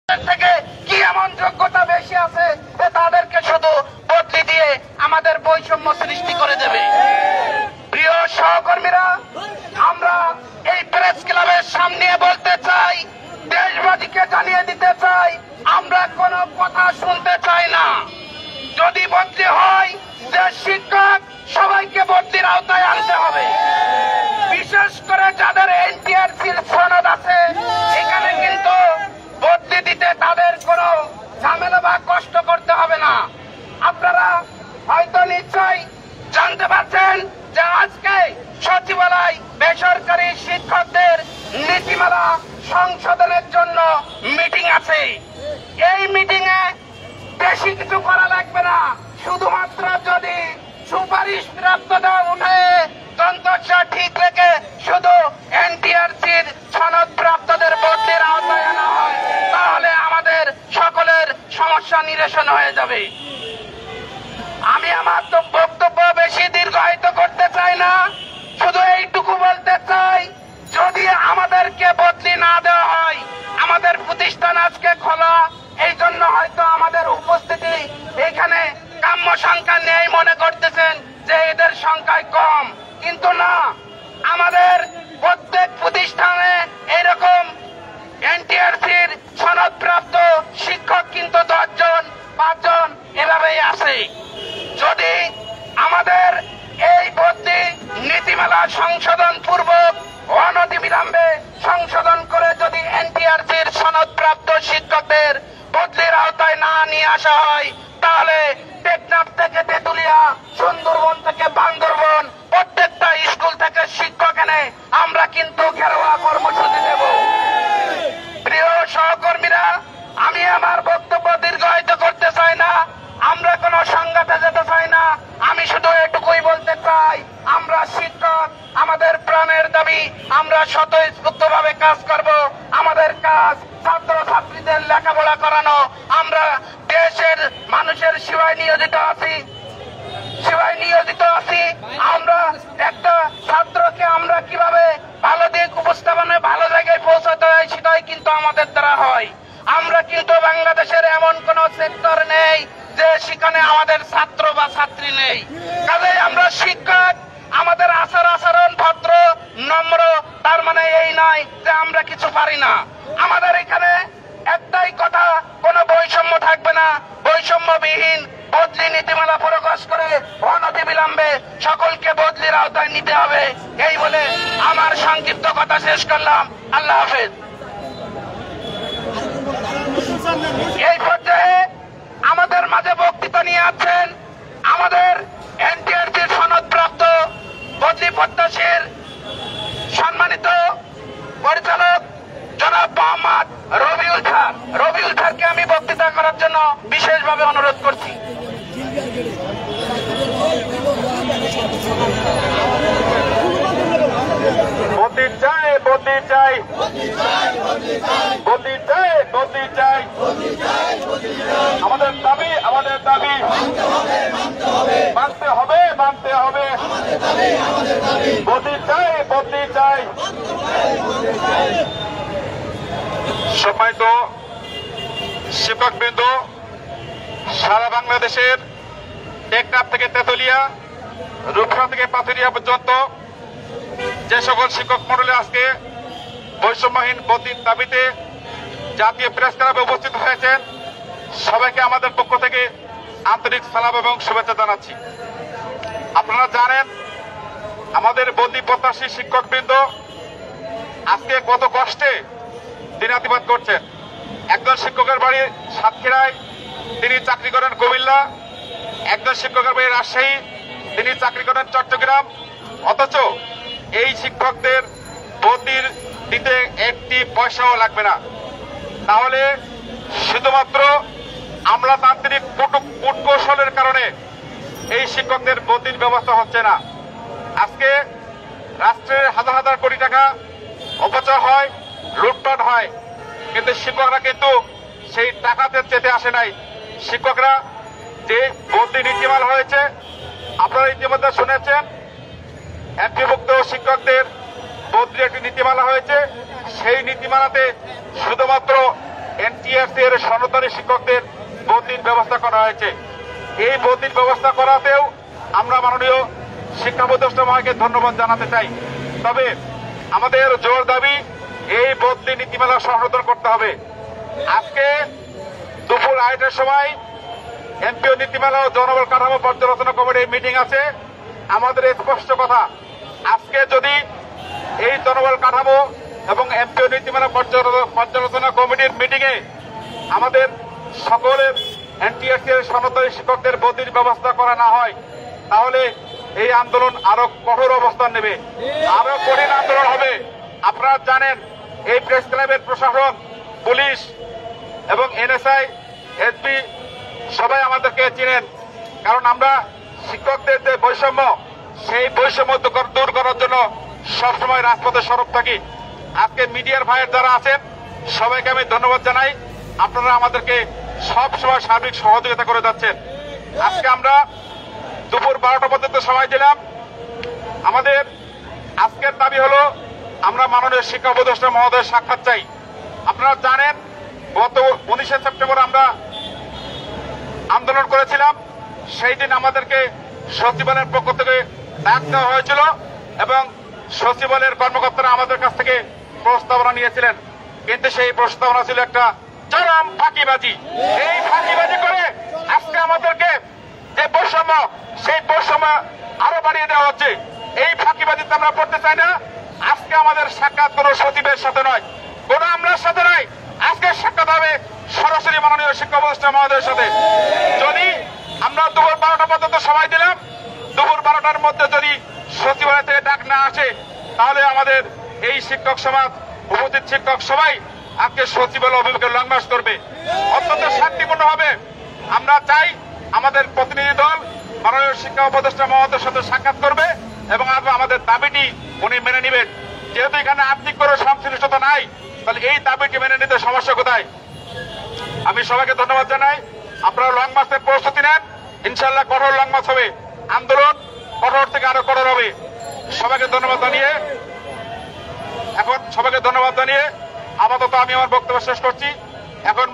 থেকে কি এমন যোগ্যতা বেশি আছে যে তাদেরকে শুধু বদলি দিয়ে আমাদের বৈষম্য সৃষ্টি করে দেবে? প্রিয় সহকর্মীরা, আমরা এই প্রেস ক্লাবের সামনে বলতে চাই, দেশবাসীকে জানিয়ে দিতে চাই, আমরা কোনো কথা শুনতে চাই না। যদি বদলি হয়, যে শিক্ষক সবাইকে বদলির আওতায় আনতে হবে। বিশেষ করে যাদের এনটিআরসির সনদ আছে, এখানে কিন্তু বদলি দিতে তাদের কোনো ঝামেলা বা কষ্ট করতে হবে না। আপনারা হয়তো নিশ্চয়ই জানতে পারছেন যে আজকে সচিবালয় বেসরকারি শিক্ষকদের নীতিমালা সংশোধনের জন্য মিটিং আছে। এই মিটিং এ বেশি কিছু করা লাগবে না, শুধুমাত্র যদি সুপারিশ প্রাপ্ততা উঠে তন্ত্রটা ঠিক রেখে শুধু এনটিআরসির সনদ প্রাপ্তদের বদলির আওতায় আনা হয়, তাহলে আমাদের সকলের সমস্যা নিরসন হয়ে যাবে। আমি আমার তো বক্তব্য বেশি দীর্ঘায়িত করতে চাই না, শুধু এইটুকু বলতে চাই, যদি আমাদেরকে বদলি না দেওয়া হয়, আমাদের প্রতিষ্ঠান আজকে খোলা, এই জন্য হয়তো আমাদের উপস্থিতি এখানে কাম্য সংখ্যা নেই মনে করতেছেন যে এদের সংখ্যায় কম, কিন্তু না, আমাদের প্রত্যেক প্রতিষ্ঠানে এরকম এনটিআরসির সনদপ্রাপ্ত শিক্ষক কিন্তু 10 জন 5 জন এভাবেই আছে। যদি আমাদের এই বদলি নীতিমালা সংশোধন পূর্বক অনতিবিলম্বে সংশোধন করে যদি এনটিআরসির সনদপ্রাপ্ত শিক্ষকদের বদলির আওতায় না নিয়ে আসা হয়, তাহলে টেকনাফ থেকে তেঁতুলিয়া, সুন্দরবন থেকে বান্দরবন প্রত্যেকটা স্কুল থেকে শিক্ষক এনে আমরা কিন্তু ঘেরোয়া কর্মসূচি দেব। প্রিয় সহকর্মীরা, আমি আমার বক্তব্য দীর্ঘায়িত করতে চাই না, আমরা কোনো সংঘাতে যেতে চাই না, আমি শুধু এটুকুই বলতে চাই, আমরা শিক্ষক, আমাদের প্রাণের দাবি, আমরা স্বতঃস্ফূর্তভাবে কাজ করব। আমাদের কাজ ছাত্র ছাত্রীদের লেখাপড়া করানো, আমরা দেশের মানুষের সেবায় নিয়োজিত আছি। আমরা একটা ছাত্রকে আমরা কিভাবে ভালো দিক উপস্থাপনে ভালো জায়গায় পৌঁছাতে হয়, সেটাই কিন্তু আমাদের দ্বারা হয়। আমরা কিন্তু বাংলাদেশের এমন কোন সেক্টর নেই যে সেখানে আমাদের ছাত্র বা ছাত্রী নেই। কাজেই আমরা শিক্ষক, আমাদের আচরণ ভদ্র নম্র, তার মানে এই নয় যে আমরা কিছু পারি না। আমাদের এখানে একটাই কথা, কোনো বৈষম্য থাকবে না, বৈষম্যবিহীন বদলি নীতিমালা প্রকাশ করে অনতিবিলম্বে সকলকে বদলির আওতায় নিতে হবে। এই বলে আমার সংক্ষিপ্ত কথা শেষ করলাম। আল্লাহ হাফেজ। এই পর্যায়ে আমাদের মাঝে বক্তৃতা নিয়ে আছেন আমাদের এনটিআরসির সনদপ্রাপ্ত বদলি প্রত্যাশীর সম্মানিত পরিচালক জনাব মোহাম্মদ রবিউল স্যার। রবিউল স্যারকে আমি বক্তৃতা করার জন্য বিশেষভাবে অনুরোধ করছি। বদলি চাই, বদলি চাই, বদলি চাই, বদলি চাই, আমাদের দাবি, আমাদের দাবি মানতে হবে, মানতে হবে, বদলি চাই, বদলি চাই। সম্মানিত শিক্ষকবৃন্দ, সারা বাংলাদেশের টেকনাফ থেকে তেঁতুলিয়া, রূপসা থেকে পাথুরিয়া পর্যন্ত যে সকল শিক্ষক মন্ডলী আজকে বৈষম্যহীন বদলির দাবিতে জাতীয় প্রেস ক্লাবে উপস্থিত হয়েছেন, সবাইকে আমাদের পক্ষ থেকে আন্তরিক সালাম এবং শুভেচ্ছা জানাচ্ছি। আপনারা জানেন আমাদের বদলি প্রত্যাশী শিক্ষকবৃন্দ আজকে কত কষ্টে দিনাতিপাত করছেন। একজন শিক্ষকের বাড়ি সাতক্ষীরায়, তিনি চাকরি করেন কুমিল্লা। একজন শিক্ষকের বাড়ি রাজশাহী, তিনি চাকরি করেন চট্টগ্রাম। অথচ এই শিক্ষকদের বদলির দিতে একটি পয়সাও লাগবে না। তাহলে শুধুমাত্র আমলাতান্ত্রিক কূটকৌশলের কারণে এই শিক্ষকদের বদলির ব্যবস্থা হচ্ছে না। আজকে রাষ্ট্রের হাজার হাজার কোটি টাকা অপচয় হয়, লুটপাট হয়, কিন্তু শিক্ষকরা কিন্তু সেই টাকাতে চেতে আসে নাই। শিক্ষকরা যে বদলি নীতিমালা হয়েছে, আপনারা ইতিমধ্যে শুনেছেন, এমপিভুক্ত শিক্ষকদের বদলি একটি নীতিমালা হয়েছে। সেই নীতিমালাতে শুধুমাত্র এনটিআরসি এর সনদধারী শিক্ষকদের বদলির ব্যবস্থা করা হয়েছে। এই বদলির ব্যবস্থা করাতেও আমরা মাননীয় শিক্ষা উপদেষ্টা মহাশয়কে ধন্যবাদ জানাতে চাই। তবে আমাদের জোর দাবি এই বদলি নীতিমালা সংশোধন করতে হবে। আজকে দুপুর 2টার সময় এমপিও নীতিমালা ও জনবল কাঠামো পর্যালোচনা কমিটির মিটিং আছে। আমাদের স্পষ্ট কথা, আজকে যদি এই জনবল কাঠামো এবং এমপিও নীতিমালা পর্যালোচনা কমিটির মিটিং এ আমাদের সকলের এনটিআরসি এর সনদধারী শিক্ষকদের বদলির ব্যবস্থা করা না হয়, তাহলে এই আন্দোলন আরো কঠোর অবস্থান নেবে, আরো কঠিন আন্দোলন হবে। আপনারা জানেন এই প্রেস ক্লাবের প্রশাসন, পুলিশ এবং এনএসআই, এসপি সবাই আমাদেরকে চিনেন, কারণ আমরা শিক্ষকদের যে বৈষম্য, সেই বৈষম্য দূর করার জন্য সবসময় রাজপথে সরব থাকি। আজকে মিডিয়ার ভাইয়ের যারা আছেন সবাইকে আমি ধন্যবাদ জানাই, আপনারা আমাদেরকে সব সময় সার্বিক সহযোগিতা করে যাচ্ছেন। আজকে আমরা দুপুর 12টা পর্যন্ত সময় দিলাম। আমাদের আজকের দাবি হলো আমরা মাননীয় শিক্ষা উপদেষ্টা মহোদয়ের সাক্ষাৎ চাই। আপনারা জানেন গত 19শে সেপ্টেম্বর আমরা আন্দোলন করেছিলাম, সেই দিন আমাদেরকে সচিবালয়ের পক্ষ থেকে ডাক দেওয়া হয়েছিল এবং সচিবালয়ের কর্মকর্তারা আমাদের কাছ থেকে প্রস্তাবনা নিয়েছিলেন, কিন্তু সেই প্রস্তাবনা ছিল একটা চরম ফাঁকিবাজি। এই ফাঁকিবাজি করে আজকে আমাদেরকে যে বৈষম্য, সেই বৈষম্য আরো বাড়িয়ে দেওয়া হচ্ছে। এই ফাঁকিবাজিতে আমরা পড়তে চাই না। আজকে আমাদের সাক্ষাৎ কোন সচিবের সাথে নয়, কোন আমলার সাথে নয়, আজকে সাক্ষাৎ হবে সরাসরি মাননীয় শিক্ষা উপদেষ্টা মহোদয়ের সাথে। যদি আমরা দুপুর 12টা পর্যন্ত সময় দিলাম, দুপুর 12টার মধ্যে যদি সচিবালয় থেকে ডাক না আসে, তাহলে আমাদের এই শিক্ষক সমাজ, উপস্থিত শিক্ষক সবাই আজকে সচিবালয় অভিমুখে লং মার্চ করবে, অত্যন্ত শান্তিপূর্ণ হবে। আমরা চাই আমাদের প্রতিনিধি দল মাননীয় শিক্ষা উপদেষ্টা মহোদয়ের সাথে সাক্ষাৎ করবে এবং আমাদের দাবিটি উনি মেনে নেবেন। যেহেতু এখানে আর্থিক কোনো সংশ্লিষ্টতা নাই, তাহলে এই দাবিটি মেনে নিতে সমস্যা কোথায়? আমি সবাইকে ধন্যবাদ জানাই। আপনারা লং মার্চের প্রস্তুতি নেন, ইনশাল্লাহ কঠোর লং মার্চ হবে, আন্দোলন কঠোর থেকে আরো কঠোর হবে। সবাইকে ধন্যবাদ জানিয়ে আপাতত আমি আমার বক্তব্য শেষ করছি। এখন